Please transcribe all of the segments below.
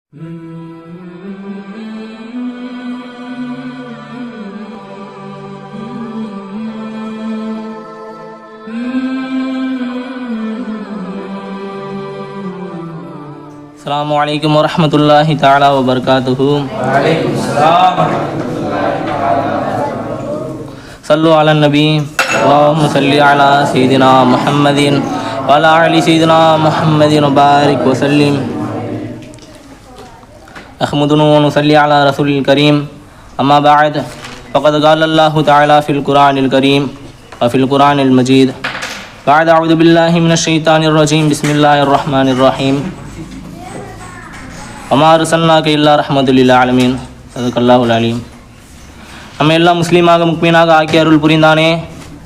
السلام عليكم ورحمة الله تعالى وبركاته. وعليكم السلام ورحمة الله تعالى وبركاته. صلوا على النبي. اللهم صل على سيدنا محمد وعلى آل سيدنا محمد وبارك وسلم. أحمدنا ونصلي على رسول الكريم. أما بعد فقد قال الله تعالى في القرآن الكريم وفي القرآن المجيد بعد أعوذ بالله من الشيطان الرجيم بسم الله الرحمن الرحيم. وما أرسلناك إلا رحمة للعالمين. صدق الله العليم. நம்ம எல்லாம் முஸ்லீமாக முக்மீனாக ஆக்கிய அருள் புரிந்தானே,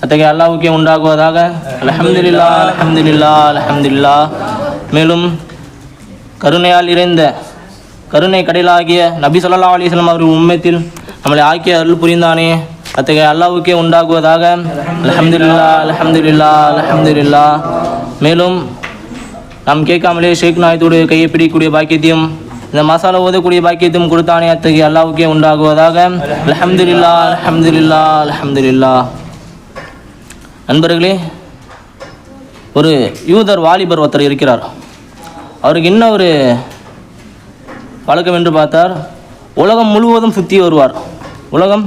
அத்தகைய அல்லாஹ்வுக்கே உண்டாகுவதாக. அல்ஹம்துலில்லாஹ் அல்ஹம்துலில்லாஹ் அல்ஹம்துலில்லாஹ். மேலும் கருணையால் இறைந்த கருணை கடலாகிய நபி ஸல்லல்லாஹு அலைஹி வஸல்லம் அவர்கள் உம்மத்தில் நம்மளை ஆக்கிய அருள் புரிந்தானே, அத்தகைய அல்லாஹ்வுக்கே உண்டாகுவதாக. அல்ஹம்துலில்லாஹ் அல்ஹம்துலில்லாஹ் அல்ஹம்துலில்லாஹ். மேலும் நாம் கேட்காமலே ஷேக் நாயத்துடைய கையை பிடிக்கக்கூடிய பாக்கியத்தையும் இந்த மசாலா ஓதக்கூடிய பாக்கியத்தையும் கொடுத்தானே, அத்தகைய அல்லாஹ்வுக்கே உண்டாகுவதாக. அல்ஹம்துலில்லாஹ் அல்ஹம்துலில்லாஹ் அல்ஹம்துலில்லாஹ். நண்பர்களே, ஒரு யூதர் வாலிபர் ஒருத்தர் இருக்கிறார். அவருக்கு என்ன ஒரு பழக்கம் என்று பார்த்தார், உலகம் முழுவதும் சுற்றி வருவார். உலகம்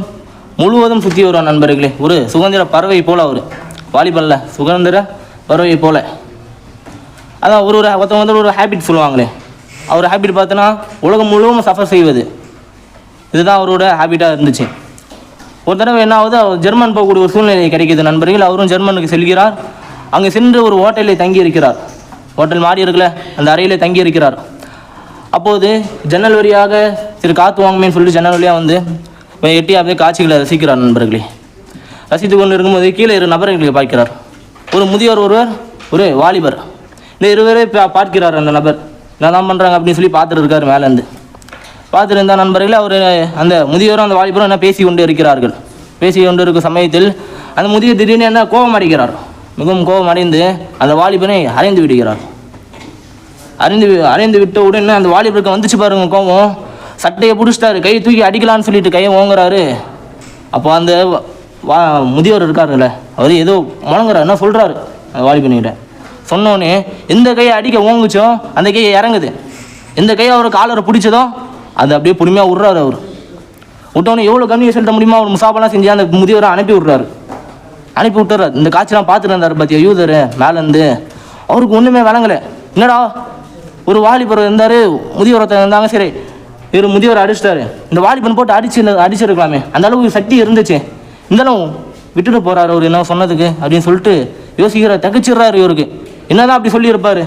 முழுவதும் சுற்றி வருவார் நண்பர்களே. ஒரு சுதந்திர பறவை போல் அவர் வாலிபல்ல, சுதந்திர பறவை போல. அதான் ஒருத்தவங்க ஒரு ஹேபிட் சொல்லுவாங்களே, அவர் ஹேபிட் பார்த்தோன்னா உலகம் முழுவதும் சஃபர் செய்வது. இதுதான் அவரோட ஹேபிட்டாக இருந்துச்சு. ஒரு தடவை என்ன ஆகுது, அவர் ஜெர்மன் போகக்கூடிய ஒரு சூழ்நிலை கிடைக்கிது நண்பர்கள். அவரும் ஜெர்மனுக்கு செல்கிறார். அங்கே சென்று ஒரு ஹோட்டலில் தங்கி இருக்கிறார். ஹோட்டல் மாடி இருக்குல்ல, அந்த அறையில் தங்கி இருக்கிறார். அப்போது ஜன்னல் வழியாக சரி காற்று வாங்குமேன்னு சொல்லிட்டு ஜன்னல் வழியாக வந்து எட்டி அப்படியே காட்சிகளை ரசிக்கிறார் நண்பர்களே. ரசித்து கொண்டு இருக்கும்போது கீழே இரு நபர்களை பார்க்கிறார். ஒரு முதியோர் ஒருவர், ஒரு வாலிபர். இந்த இருவரே பார்க்கிறார். அந்த நபர் என்ன தான் பண்ணுறாங்க அப்படின்னு சொல்லி பார்த்துட்டு இருக்கார். மேலேருந்து பார்த்துட்டு இருந்தால் நண்பர்களே, அவர் அந்த முதியோரும் அந்த வாலிபரும் என்ன பேசி கொண்டு இருக்கிறார்கள். பேசி கொண்டு இருக்கும் சமயத்தில் அந்த முதியோர் திடீர்னு என்ன கோபம் அடைகிறார். மிகவும் கோபம் அடைந்து அந்த வாலிபனை அறைந்து விடுகிறார். அறைந்து விட்ட உடனே அந்த வாலிபருக்கு வந்துச்சு பாருங்க கோபம். சட்டையை பிடிச்சிட்டாரு, கையை தூக்கி அடிக்கலான்னு சொல்லிட்டு கையை ஓங்குறாரு. அப்போ அந்த முதியோர் இருக்காருல்ல, அவர் ஏதோ முழங்குறாரு. என்ன சொல்கிறாரு அந்த வாலிபனிகிட்ட. சொன்னோன்னே எந்த கையை அடிக்க ஓங்குச்சோ அந்த கையை இறங்குது. எந்த கையை அவர் காலரை பிடிச்சதோ அது அப்படியே பொறுமையாக விட்றாரு. அவர் விட்டோன்னே எவ்வளோ கம்மியாக செலுத்த முடியுமோ அவர் முசாபெல்லாம் செஞ்சு அந்த முதியோரை அனுப்பி விட்றாரு. அனுப்பி விட்டுறாரு. இந்த காட்சிலாம் பார்த்துட்டு இருந்தார் பார்த்தியா யூதர் மேலேருந்து. அவருக்கு ஒன்றுமே விளங்கலை. என்னடா ஒரு வாலிபர் இருந்தார், முதியோரத்தை இருந்தாங்க. சரி இவர் முதியோரை அடிச்சிட்டாரு, இந்த வாலிபன் போட்டு அடிச்சிருக்கலாமே, அந்த அளவுக்கு சக்தி இருந்துச்சு, இருந்தாலும் விட்டுட்டு போகிறாரு அவர் என்ன சொன்னதுக்கு அப்படின்னு சொல்லிட்டு யோசிக்கிறார். தகச்சிடுறாரு. இவருக்கு என்னதான் அப்படி சொல்லியிருப்பார்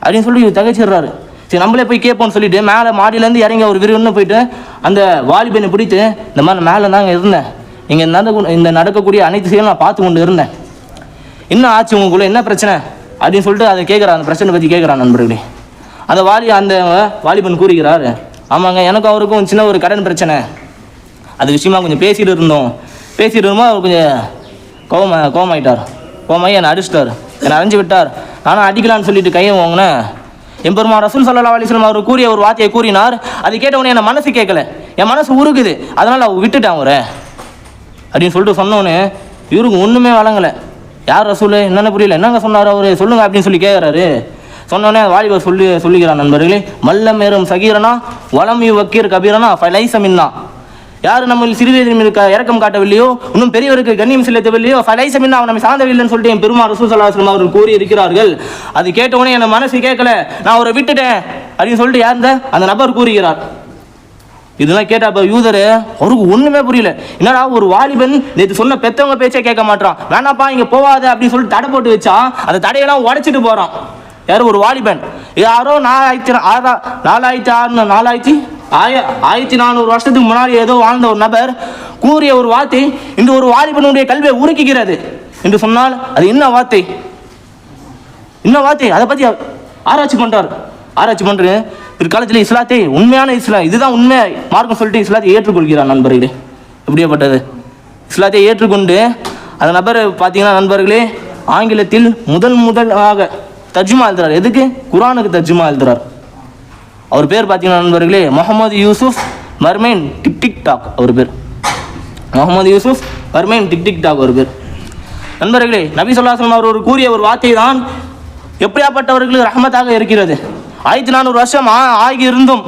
அப்படின்னு சொல்லி தகச்சிடுறாரு. சரி நம்மளே போய் கேட்போம்னு சொல்லிட்டு மேலே மாடியிலேருந்து இறங்கி அவர் விருன்னு போயிட்டு அந்த வாலிபனை பிடித்து, இந்த மாதிரி மேலே தாங்க இருந்தேன், இங்கே இந்த நடக்கக்கூடிய அனைத்து செயலும் நான் பார்த்து கொண்டு இருந்தேன், என்ன ஆச்சு உங்களுக்குள்ள, என்ன பிரச்சனை அப்படின்னு சொல்லிட்டு அதை கேட்குறான். அந்த பிரச்சனை பற்றி கேட்குறான் நண்பர்களே. அந்த வாலிபன் கூறுகிறார், ஆமாங்க எனக்கும் அவருக்கும் சின்ன ஒரு கடன் பிரச்சனை, அது விஷயமா கொஞ்சம் பேசிகிட்டு இருந்தோம் அவர் கொஞ்சம் கோபமாயிட்டார். கோபமாகி என்னை அடிச்சிட்டார், என்னை அரைஞ்சு விட்டார். நானும் அடிக்கலான்னு சொல்லிட்டு கையை வாங்கினேன். எம்பெருமான் ரசூல் ஸல்லல்லாஹு அலைஹி வஸல்லம் அவர் கூறிய ஒரு வார்த்தையை கூறினார். அது கேட்டவுடனே என் மனசு கேட்கல, என் மனசு உருகுது, அதனால் அவள் விட்டுட்டேன் அவரை அப்படின்னு சொல்லிட்டு சொன்னோன்னே இவருக்கு ஒன்றுமே வழங்கலை. யார் ரசூல் என்னென்ன புரியல, என்னங்க சொன்னார் அவர் சொல்லுங்கள் அப்படின்னு சொல்லி கேட்குறாரு. சொன்னோன்னே வாலிபர் சொல்லிக்கிறான் நண்பர்களே, மல்லம் ஏறும் சகீரனா வலம் யூ வக்கீர் கபீரனா ஃபலைஸ மின்னா. யார் நம்ம சிறுவயதில் இறக்கம் காட்டவில்லையோ, இன்னும் பெரியவருக்கு கண்ணியம் செலுத்தவில்லையோ, ஃபலைஸ மின்னா அவன் நம்ம சார்ந்தவில்லைன்னு சொல்லிட்டு என் பெருமாள் ரசூல் ஸல்லல்லாஹு அலைஹி வஸல்லம் அவர்கள் கூறி இருக்கிறார்கள். அது கேட்டவுடனே என் மனசு கேட்கல, நான் அவரை விட்டுட்டேன் அப்படின்னு சொல்லிட்டு யார் அந்த நபர் கூறுகிறார். இதெல்லாம் கேட்டா யூதர் அவருக்கு ஒன்றுமே புரியல. என்னடா ஒரு வாலிபன் நேற்று சொன்ன பெற்றவங்க பேச்சே கேட்க மாட்டான், வேணாப்பா இங்கே போவாது அப்படின்னு சொல்லிட்டு தடை போட்டு வச்சா அந்த தடையெல்லாம் உடைச்சிட்டு போகிறான். யார் ஒரு வாலிபன். யாரோ 1400 வருஷத்துக்கு முன்னாடி ஏதோ வாழ்ந்த ஒரு நபர் கூறிய ஒரு வார்த்தை இன்று ஒரு வாலிபனுடைய கல்வியை உருக்குகிறது என்று சொன்னால் அது என்ன வார்த்தை, அதை பற்றி ஆராய்ச்சி பண்ணுற பிற்காலத்தில் இஸ்லாத்தை உண்மையான இஸ்லாம் இதுதான் உண்மை மார்க்கம் சொல்லிட்டு இஸ்லாத்தை ஏற்றுக்கொள்கிறார் நண்பர்களே. எப்படியாப்பட்டது இஸ்லாத்தை ஏற்றுக்கொண்டு அந்த நபர் பார்த்தீங்கன்னா நண்பர்களே ஆங்கிலத்தில் முதலாக தர்ஜுமா எழுதுறார். எதுக்கு? குரானுக்கு தர்ஜுமா எழுதுறார். அவர் பேர் பார்த்தீங்கன்னா நண்பர்களே முகமது யூசுப் மர்மைன் டிக் டாக் அவர் பேர். முகமது யூசுப் மர்மைன் டிக் டாக் அவர் பேர். நண்பர்களே, நபி ஸல்லல்லாஹு அலைஹி வஸல்லம் அவர் கூறிய ஒரு வார்த்தை தான் எப்படியாப்பட்டவர்களுக்கு ரஹமத்தாக இருக்கிறது. 1400 வருஷம் ஆகி இருந்தும்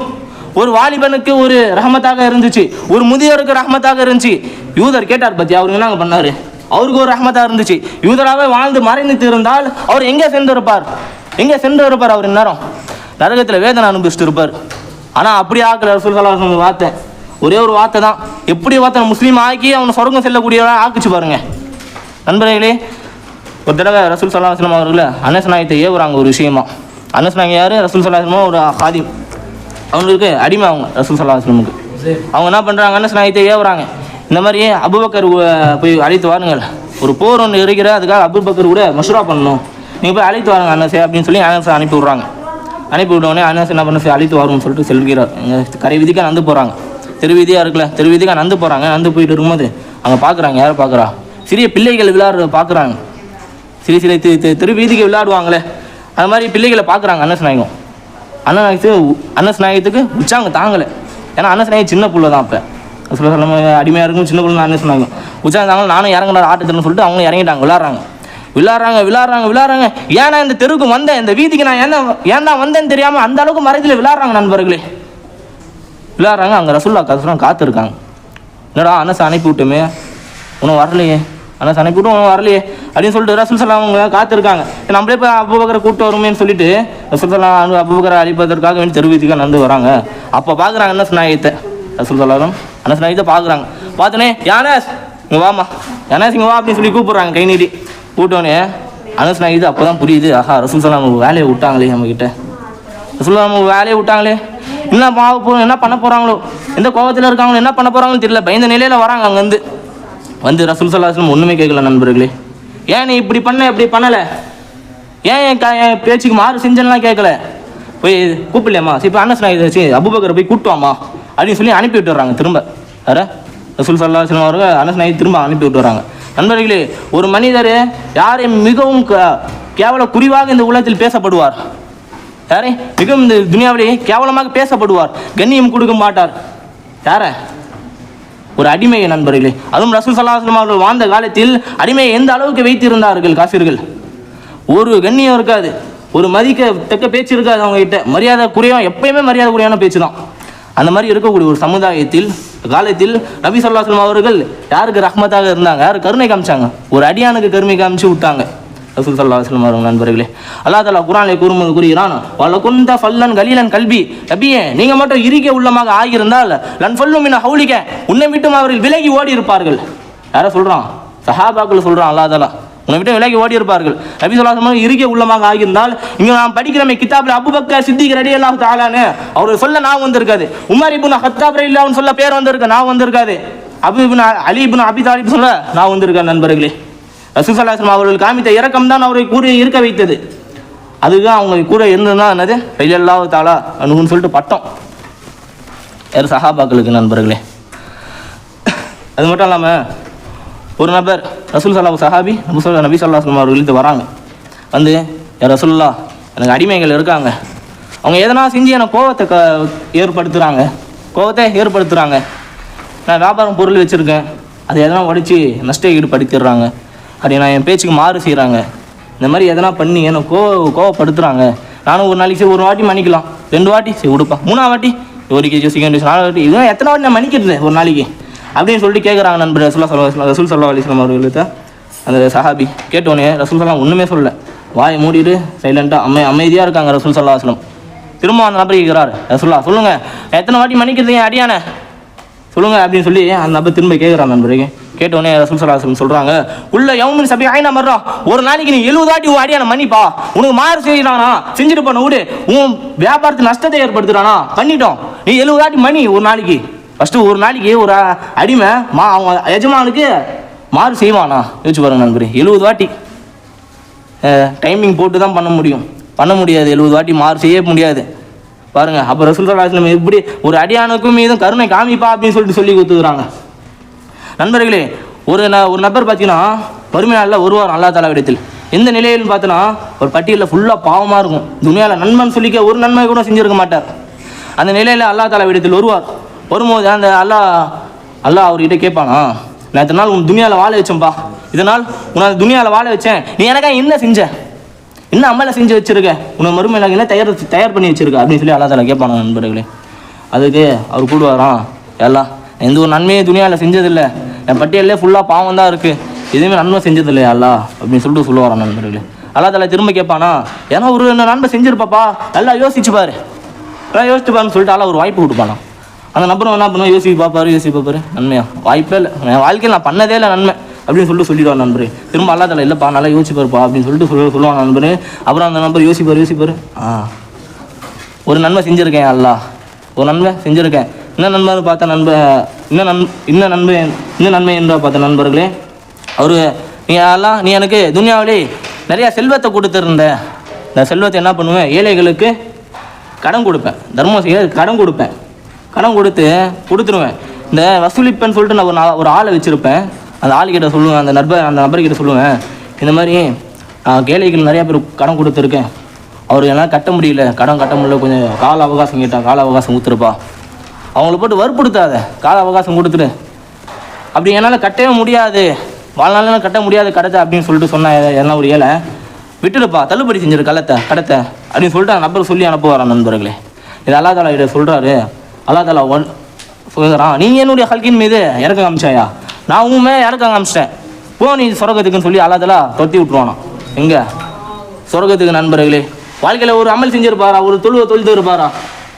ஒரு வாலிபனுக்கு ஒரு ரஹமத்தாக இருந்துச்சு, ஒரு முதியோருக்கு ரஹமத்தாக இருந்துச்சு. யூதர் கேட்டார் பத்தி அவருக்கு என்ன பண்ணாரு, அவருக்கு ஒரு ரஹமத்தாக இருந்துச்சு. யூதராகவே வாழ்ந்து மறைந்து இருந்தால் அவர் எங்கே சென்று இருப்பார் அவர் நேரம் நரகத்தில் வேதனை அனுபவிச்சுட்டு இருப்பார். ஆனால் அப்படி ஆக்கல ரசூல் ஸல்லல்லாஹு அலைஹி வஸல்லம் வார்த்தை, ஒரே ஒரு வார்த்தை தான், எப்படி வார்த்தை முஸ்லீம் ஆக்கி அவனை சொர்க்கம் செல்லக்கூடியவராக ஆக்குச்சு பாருங்க. நண்பர்களே, ஒரு தடவை ரசூல் ஸல்லல்லாஹு அலைஹி வஸல்லம் அவர்களை அனஸ் நாயகத்தை ஏவுறாங்க ஒரு விஷயமா. அனஸ் நாயகம் யார்? ரசூல் ஸல்லல்லாஹு அலைஹி வஸல்லம் ஒரு ஹாதிம், அவங்களுக்கு அடிமை அவங்க ரசூல் ஸல்லல்லாஹு அலைஹி வஸல்லமுக்கு. அவங்க என்ன பண்ணுறாங்க, அனஸ் நாயகத்தை ஏவுறாங்க, இந்த மாதிரி அபூபக்கர் போய் அழைத்து வாருங்கள், ஒரு போர் ஒன்று இருக்கிற, அதுக்காக அபூபக்கர் கூட மஷ்ரா பண்ணணும், நீங்கள் போய் அழைத்து வாருங்க அனஸே அப்படின்னு சொல்லி அனஸை அனுப்பி விட்றாங்க. அனுப்பி விட்டோடனே அனஸ் என்ன பண்ண அழைத்து வரும்னு சொல்லிட்டு செல்கிறார். எங்கள் கரை வீதிக்காக நடந்து போகிறாங்க, தெரு வீதியாக இருக்குல்ல, தெரு வீதிக்காக நடந்து போகிறாங்க. நடந்து போயிட்டு இருக்கும்போது அங்கே பார்க்குறாங்க, யாரை பார்க்குறா, சிறிய பிள்ளைகள் விளையாடுறத பார்க்குறாங்க. சிறிய தெரு வீதிக்கு விளையாடுவாங்களே, அது மாதிரி பிள்ளைகளை பார்க்குறாங்க அனஸ் நாயகம். அனஸ் நாயகத்துக்கு உச்சாங்க தாங்கலை, ஏன்னா அனஸ் நாயகம் சின்ன புள்ள தான். அப்போ சொல்ல அடிமையாக இருக்கும், சின்ன புள்ள அனஸ் நாயகம் உச்சாங்க தாங்க. நானும் இறங்கினார் ஆட்டத்துன்னு சொல்லிட்டு அவங்க இறங்கிட்டாங்க. விளையாடுறாங்க. ஏன்னா இந்த தெருவுக்கு வந்தேன், இந்த வீதிக்கு நான் ஏன் தான் வந்தேன்னு தெரியாமல் அந்த அளவுக்கு மறைத்தில் விளையாடுறாங்க நண்பர்களே. விளையாடுறாங்க. அங்கே ரசூலுல்லாஹ் காத்திருக்காங்க. என்னடா அனஸ் அனுப்பி விட்டுமே, உனக்கு வரலையே, அனஸ் அனுப்பி விட்டு உனக்கு வரலையே அப்படின்னு சொல்லிட்டு ரசூல் ஸல்லல்லாஹு அலைஹி வஸல்லம் காத்திருக்காங்க. நம்மளே இப்போ அபூபக்கரை கூப்பிட்டு வருமேன்னு சொல்லிட்டு ரசூல் ஸல்லல்லாஹு அலைஹி வஸல்லம் அபூபக்கரை அழிப்பதற்காக வேண்டி தெரு வீதிக்காக நடந்து வராங்க. அப்போ பார்க்குறாங்க அனஸ் நாயகத்தை, ரசூல் ஸல்லல்லாஹு அலைஹி வஸல்லம் அனஸ் நாயகத்தை பார்க்குறாங்க. பார்த்தோன்னே யானஸ் இங்கே வாமா, யானஸ் இங்கே வா அப்படின்னு சொல்லி கூப்பிட்றாங்க கை நீட்டி. கூப்பிட்டோன்னே அனஸ் நாயகத்து அப்போ தான் புரியுது, ஆஹா ரசூல் ஸல்லல்லாஹு அலைஹி வஸல்லம் வேலையை விட்டாங்களே, நம்மக்கிட்ட ரசூல் நம்ம வேலையை விட்டாங்களே, என்ன பண்ண போகிறாங்களோ, எந்த கோபத்தில் இருக்காங்களோ, என்ன பண்ண போகிறாங்களோ தெரியல, பயந்த நிலையில் வராங்க. அங்கேருந்து வந்து ரசூல் ஸல்லல்லாஹு அலைஹி வஸல்லம் ஒன்றுமே கேட்கல நண்பர்களே. ஏன் நீ இப்படி பண்ணலை, ஏன் என் பேச்சுக்கு மாறு செஞ்சலாம் கேட்கல, போய் கூப்பிடலையாம்மா, சரி இப்போ அனஸ் நாயகத்தை அபூபக்கரை போய் கூப்பிட்டுவாம்மா அப்படின்னு சொல்லி அனுப்பி விட்டுறாங்க. திரும்ப வேற ரசூல் ஸல்லல்லாஹு அலைஹி வஸல்லம் அவர்கள் அனஸ் நாயகத்தை திரும்ப அனுப்பி விட்டுறாங்க. நண்பர்களே, ஒரு மனிதர் யாரை மிகவும் கேவல குறிவாக இந்த உலகத்தில் பேசப்படுவார், யாரே மிகவும் இந்த துனியாவிலேயே கேவலமாக பேசப்படுவார், கண்ணியம் கொடுக்க மாட்டார், யார? ஒரு அடிமையை நண்பர்களே. அதுவும் ரசூல் ஸல்லல்லாஹு அலைஹி வஸல்லம் அவர்கள் வாழ்ந்த காலத்தில் அடிமையை எந்த அளவுக்கு வைத்திருந்தார்கள் காஃபிர்கள். ஒரு கண்ணியம் இருக்காது, ஒரு மதிக்கத்தக்க பேச்சு இருக்காது அவங்க கிட்ட, மரியாதை குறைவான, எப்பயுமே மரியாதை குறைவான பேச்சு தான். அந்த மாதிரி இருக்கக்கூடிய ஒரு சமுதாயத்தில் காலத்தில் நபி ஸல்லல்லாஹு அலைஹி வஸல்லம் அவர்கள் யாருக்கு ரஹ்மத்தாக இருந்தாங்க, யாரு கருணை காமிச்சாங்க, ஒரு அடியானுக்கு கருணை காமிச்சு விட்டாங்க ரசூல் ஸல்லல்லாஹு அலைஹி வஸல்லம் அவர்கள். நண்பர்களே, அல்லாஹ் தஆலா குர்ஆனிலே கூறுகிறான், வல குன்த ஃபல்லன் கலீலன் கல்பி, நபியே நீங்க மட்டும் இறுகிய உள்ளமாக ஆகியிருந்தால் லன் ஃபல்லு மின் ஹவுலிக, உன்னை விட்டும் அவர்கள் விலகி ஓடி இருப்பார்கள். யாரை சொல்றான்? சஹாபாக்கள் சொல்றான். அல்லாஹ் தஆலா உன்னை விட்டு விலகி ஓடி இருப்பார்கள். நபி ஸல்லல்லாஹு அலைஹி வஸல்லம் இறுகிய உள்ளமாக ஆகியிருந்தால், இங்க நாம் படிக்கிறமே கிதாபில் அபூபக்கர் சித்திக் ரலியல்லாஹு தஆலான்னு அவர் சொல்ல நான் வந்திருக்காது, உமர் இப்னு ஹத்தாப் ரலியல்லாஹு சொல்ல பேர் வந்திருக்க நான் வந்திருக்காது, அலி இப்னு அபி தாலிப் சொல்ல நான் வந்திருக்கேன். நண்பர்களே, ரசூல் ஸல்லல்லாஹு அலைஹி வஸல்லம் அவர்கள் காமித்த இரக்கம் தான் அவரை கூட இருக்க வைத்தது. அதுதான் அவங்க கூட இருந்ததுன்னா என்னது ரலியல்லாஹு தஆலா அன்ஹுன்னு சொல்லிட்டு பட்டம் யார்? சஹாபாக்களுக்கு. நண்பர்களே, அது மட்டும் இல்லாமல் ஒரு நபர் ரசூல் ஸல்லல்லாஹு சஹாபி நபி ஸல்லல்லாஹு அலைஹி வஸல்லம் அவர்களுக்கு வராங்க. வந்து யார் ரசூலுல்லாஹ், எனக்கு அடிமைகள் இருக்காங்க, அவங்க எதனா செஞ்சு எனக்கு கோவத்தை ஏற்படுத்துகிறாங்க, நான் வியாபாரம் பொருள் வச்சுருக்கேன், அதை எதனா உடைச்சி நஷ்ட ஈடுபடுத்திடுறாங்க, அப்படி நான் என் பேச்சுக்கு மாறு செய்கிறாங்க, இந்த மாதிரி எதனா பண்ணி என்னை கோவப்படுத்துகிறாங்க. நானும் ஒரு நாளைக்கு சரி ஒரு வாட்டி மன்னிக்கலாம், 2 வாட்டி சரி கொடுப்பா, 3ஆவது வாட்டி 1 கேஜி சிக்கன் 4 வாட்டி, இதுவும் எத்தனை வாட்டி நான் மன்னிக்கிறது ஒரு நாளைக்கு அப்படின்னு சொல்லிட்டு கேட்குறாங்க. நண்பர் ரசூல் ஸல்லல்லாஹு அலைஹி வஸல்லம் அவர்களுக்கு அந்த சஹாபி கேட்டோன்னே ரசூல் ஸல்லல்லாஹு ஒன்றுமே சொல்லல, வாயை மூடிட்டு சைலண்ட்டாக அமைதியாக இருக்காங்க ரசூல் ஸல்லல்லாஹு அலைஹி வஸல்லம். திரும்ப அந்த நபர் கேட்குறாரு, ரசூலுல்லாஹ் சொல்லுங்கள் எத்தனை வாட்டி மன்னிக்கிறது என் அடியானே சொல்லுங்க அப்படின்னு சொல்லி அந்த நபர் திரும்ப கேட்குறான். நண்பருக்கு கேட்டோடனே ரசூல் ஸல்லல்லாஹு அலைஹி வஸல்லம் சொல்கிறாங்க, உள்ள யௌமின் சபீஐன மர்ரா, ஒரு நாளைக்கு நீ 70 வாட்டி உன் அடியான மன்னிப்பா, உனக்கு மாறு செய்யறானா செஞ்சுட்டு பண்ண விடு, உன் வியாபாரத்துக்கு நஷ்டத்தை ஏற்படுத்துறானா பண்ணிட்டோம், நீ 70 வாட்டி மணி ஒரு நாளைக்கு. ஃபஸ்ட்டு ஒரு நாளைக்கு ஒரு அடிமை அவங்க எஜமானுக்கு மாறு செய்வானா யோசிச்சு பாருங்க நண்பரே. 70 வாட்டி டைமிங் போட்டு தான் பண்ண முடியாது, 70 வாட்டி மாறு செய்ய முடியாது பாருங்க. அப்போ ரசூல் ஸல்லல்லாஹு அலைஹி வஸல்லம் எப்படி ஒரு அடியானுக்கும் மீதும் கருணை காமிப்பா அப்படின்னு சொல்லி கொடுத்துக்கிறாங்க. நண்பர்களே, ஒரு நபர் பார்த்தீங்கன்னா வறுமை நாளில் வருவார் அல்லாஹ் தஆலா இடத்தில். எந்த நிலையில்னு பார்த்தோன்னா ஒரு பட்டியலில் ஃபுல்லாக பாவமாக இருக்கும், துனியாவில் நன்மைன்னு சொல்லிக்க ஒரு நன்மை கூட செஞ்சுருக்க மாட்டார். அந்த நிலையில் அல்லா தாலா விடத்தில் வரும்போது அந்த அல்லாஹ் அவர்கிட்ட கேட்பானா, நான் இத்தனை நாள் உன் துனியாவில் வாழ வச்சேன்ப்பா, இதனால் உன்னை துனியாவில் வாழ வச்சேன், நீ எனக்காக என்ன செஞ்ச, என்ன அம்மலை செஞ்சு வச்சிருக்க, உன்னை மறுமையில என்ன தயார் பண்ணி வச்சிருக்க அப்படின்னு சொல்லி அல்லா தாலா கேட்பானா நண்பர்களே. அதுக்கு அவர் கூடுவாராம், எல்லாம் எந்த ஒரு நன்மையை துனியாவில் செஞ்சதில்லை, என் பட்டியலே ஃபுல்லாக பாவம் தான் இருக்குது, எதுவுமே நன்மை செஞ்சதில்லை அல்லா அப்படின்னு சொல்லிட்டு சொல்லுவாராம் நண்பர்களே. அல்லா தாலா திரும்ப கேட்பானா, ஏன்னா ஒரு நன்மை செஞ்சிருப்பாப்பா, நல்லா யோசிச்சு பாருன்னு சொல்லிட்டு அல்லா ஒரு வாய்ப்பு கொடுப்பானா. அந்த நபரும் என்ன பண்ணுவோம், யோசிச்சு பார்ப்பாரு நன்மையா வாய்ப்பே இல்லை, என் வாழ்க்கையில் நான் பண்ணதே இல்லை நன்மை அப்படின்னு சொல்லிடுவார் நண்பர். திரும்ப அல்லா தாலா இல்லைப்பா நல்லா யோசிப்பாருப்பா அப்படின்னு சொல்லிட்டு சொல்லுவாங்க நண்பர். அப்புறம் அந்த நம்பர் யோசிப்பார் ஒரு நன்மை செஞ்சுருக்கேன் அல்லா, ஒரு நன்மை செஞ்சுருக்கேன், என்ன நன்மை பார்த்த நன்மை என்ற பார்த்த நண்பர்களே, நீ எனக்கு துனியாவிலே நிறையா செல்வத்தை கொடுத்துருந்த, இந்த செல்வத்தை என்ன பண்ணுவேன், ஏழைகளுக்கு கடன் கொடுப்பேன், தர்மம் செய்ய கடன் கொடுத்துருவேன். இந்த வசூலிப்பேன்னு சொல்லிட்டு நான் ஒரு ஆளை வச்சுருப்பேன், அந்த ஆளுக்கிட்ட சொல்லுவேன், அந்த நபர்கிட்ட சொல்லுவேன், இந்த மாதிரி ஏழைகள் நிறையா பேர் கடன் கொடுத்துருக்கேன், அவர் என்னால் கட்ட முடியல, கொஞ்சம் கால அவகாசம் கேட்டால் கால அவகாசம் கொடுத்துருப்பா, அவங்கள போட்டு வற்புறுத்தாத, கால அவகாசம் கொடுத்துரு, அப்படி என்னால் கட்டவே முடியாது, வாழ்நாளெலாம் கட்ட முடியாது கடத்தை அப்படின்னு சொல்லிட்டு சொன்ன என்ன ஒரு ஏழை, விட்டுடுப்பா, தள்ளுபடி செஞ்சிரு கடத்தை அப்படின்னு சொல்லிட்டு அந்த நபர் சொல்லி அனுப்புவாரான் நண்பர்களே. இது அல்லா தாலா கிட்ட சொல்கிறாரு. அல்லா தாலா சொல்கிறான், நீ என்னுடைய ஹல்கின் மீது இறக்கம் காமிச்சாயா, நான் உண்மை இறக்கம் காமிச்சிட்டேன், நீ சொர்க்கத்துக்குன்னு சொல்லி அல்லா தாலா தொத்தி விட்டுருவானா. எங்கே சொர்க்கத்துக்கு நண்பர்களே. வாழ்க்கையில் ஒரு அமல் செஞ்சிருப்பாரா, ஒரு தொழுது இருப்பாரா,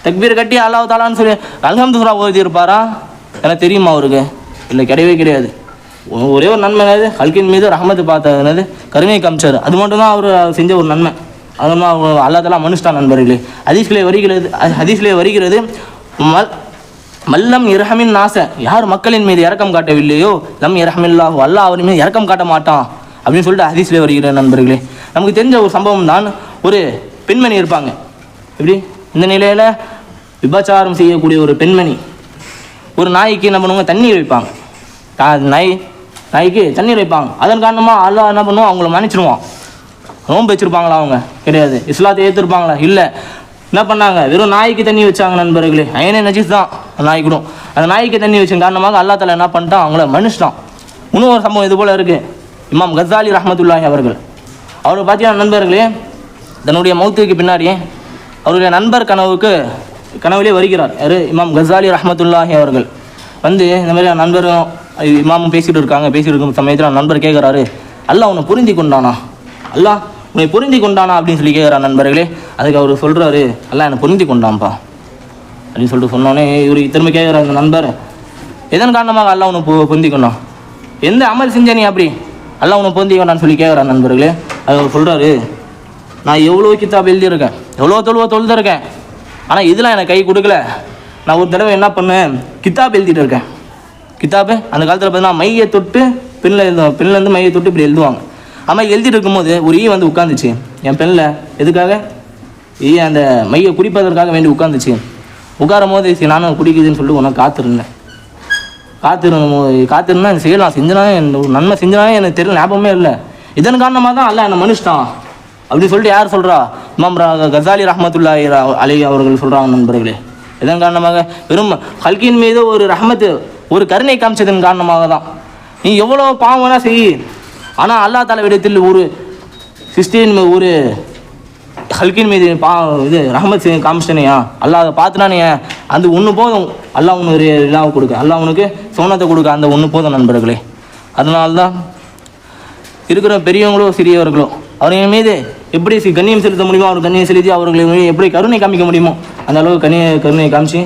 தக்பீர் கட்டி அல்லாஹ் தாலான்னு சொல்லி அல்ஹம்து சூரா ஓதி இருப்பாரா, எனக்கு தெரியுமா அவருக்கு? இல்லை, கிடையவே. ஒரே ஒரு நன்மை என்னது, ஹல்கின் மீது ரஹமத்து பார்த்தது என்னது, கருணை காமிச்சார், அது மட்டும்தான் அவர் செஞ்ச ஒரு நன்மை. அதெல்லாம் அல்லா தாலா மனுஷ்டான் நண்பர்களே. ஹதீஸ்லே வருகிறது மல்லம் இரஹமின் நாச, யார் மக்களின் மீது இரக்கம் காட்டவில்லையோ லம் இரஹமில்லாஹு, அல்லாஹ் அவர் மீது இரக்கம் காட்ட மாட்டான் அப்படின்னு சொல்லிட்டு ஹதீஸ்லே வருகிற நண்பர்களே. நமக்கு தெரிஞ்ச ஒரு சம்பவம் தான். ஒரு பெண்மணி இருப்பாங்க, இப்படி இந்த நிலையில் விபச்சாரம் செய்யக்கூடிய ஒரு பெண்மணி ஒரு நாய்க்கு என்ன பண்ணுவாங்க, தண்ணீர் வைப்பாங்க, நாய்க்கு தண்ணீர் வைப்பாங்க. அதன் காரணமாக அல்லாஹ் என்ன பண்ணுவோம், அவங்கள மன்னிச்சிடுவான். நோன்பு வச்சுருப்பாங்களா அவங்க? கிடையாது. இஸ்லாத்தை ஏற்றுருப்பாங்களா? இல்லை. என்ன பண்ணாங்க, வெறும் நாய்க்கு தண்ணி வச்சாங்க நண்பர்களே. அயனே நஜீஸ் தான் நாய்க்கிடும். அந்த நாய்க்கு தண்ணி வச்ச காரணமாக அல்லா தாலா என்ன பண்ணிட்டான், அவங்கள மன்னிச்சிட்டான். இன்னும் ஒரு சம்பவம் இது போல் இருக்குது. இமாம் கஸாலி ரஹ்மத்துல்லாஹி அவர்கள், அவர் பார்த்தீங்கன்னா நண்பர்களே, தன்னுடைய மௌத்துக்கு பின்னாடி அவருடைய நண்பர் கனவுலே வருகிறார். யார்? இமாம் கஸாலி ரஹ்மத்துல்லாஹி அவர்கள் வந்து இந்த மாதிரி நண்பரும் இமாமும் பேசிகிட்டு இருக்கும் சமயத்தில் நண்பர் கேட்குறாரு, அல்லாஹ் உன்னை புரிந்து கொண்டானா அப்படின்னு சொல்லி கேட்குறான் நண்பர்களே. அதுக்கு அவர் சொல்கிறாரு, அல்லாஹ் என்னை புரிந்து கொண்டான்ப்பா அப்படின்னு சொல்லிட்டு சொன்னோன்னே இவர் திரும்ப கேட்குறாரு, அந்த நண்பர் எதன் காரணமாக அல்லாஹ் உன்னை புரிந்து கொண்டான், எந்த அமல் செஞ்ச நீ அப்படி அல்லாஹ் உன்னை புரிந்து கொண்டான்னு சொல்லி கேட்குறான் நண்பர்களே. அது அவர் சொல்கிறாரு, நான் எவ்வளோ கித்தாப் எழுதியிருக்கேன், எவ்வளோ தொழுதிருக்கேன், ஆனால் இதெல்லாம் எனக்கு கை கொடுக்கல. நான் ஒரு தடவை என்ன பண்ணேன், கித்தாப் எழுதிட்டு இருக்கேன். கித்தாப்பு அந்த காலத்தில் பார்த்தீங்கன்னா மையை தொட்டு பெண்ணிலேருந்து மையை தொட்டு இப்படி எழுதுவாங்க. அம்மா எழுதிட்டு இருக்கும்போது ஒரு ஈ வந்து உட்காந்துச்சு என் பெண்ணில். எதுக்காக? அந்த மையை குடிப்பதற்காக வேண்டி உட்காந்துச்சு. உட்காரும் போது சரி நானும் குடிக்குதுன்னு சொல்லிட்டு உனக்கு காத்திருந்தா செய்யலாம், செஞ்சனா ஒரு நன்மை செஞ்சனாலே எனக்கு தெரியல, ஞாபகமே இல்லை. இதன் காரணமாக தான் அல்லாஹ் என்னை மனுஷ்டான் அப்படின்னு சொல்லிட்டு யார் சொல்கிறா? இமாம் கஸாலி ரஹ்மத்துல்லாஹி அலைஹி அவர்கள் சொல்கிறாங்க நண்பர்களே. இதன் காரணமாக வெறும் ஹல்கின் மீது ஒரு ரஹ்மத்து, ஒரு கருணை காமிச்சதன் காரணமாக தான். நீ எவ்வளோ பாவம்னா செய், ஆனால் அல்லாஹ் தாலா விடத்தில் ஒரு 16 ஒரு ஹல்கின் மீது இது ரஹ்மத் காமிச்சிட்டனையா, அல்லாஹ் பார்த்துனானே, அந்த ஒன்று போதும். அல்லாஹ் ஒன்று ஒரு இலாவை கொடுக்க, அல்லாஹ் உனக்கு சோனத்தை கொடுக்க, அந்த ஒன்று போதும் நண்பர்களே. அதனால்தான் இருக்கிற பெரியவங்களோ சிறியவர்களோ அவர்கள் மீது எப்படி கண்ணியம் செலுத்த முடியுமோ அவர் கண்ணியம் செலுத்தி அவர்களை எப்படி கருணை காமிக்க முடியுமோ அந்த அளவுக்கு கருணை காமிச்சு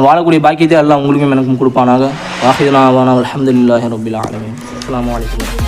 வாழக்கூடிய பாக்கியத்தை அல்லாஹ் உங்களுக்கும் எனக்கும் கொடுப்பானாக. வாஹிதுனா அல்ஹம்துலில்லாஹி ரப்பில் ஆலமீன். அஸ்ஸலாமு அலைக்கும்.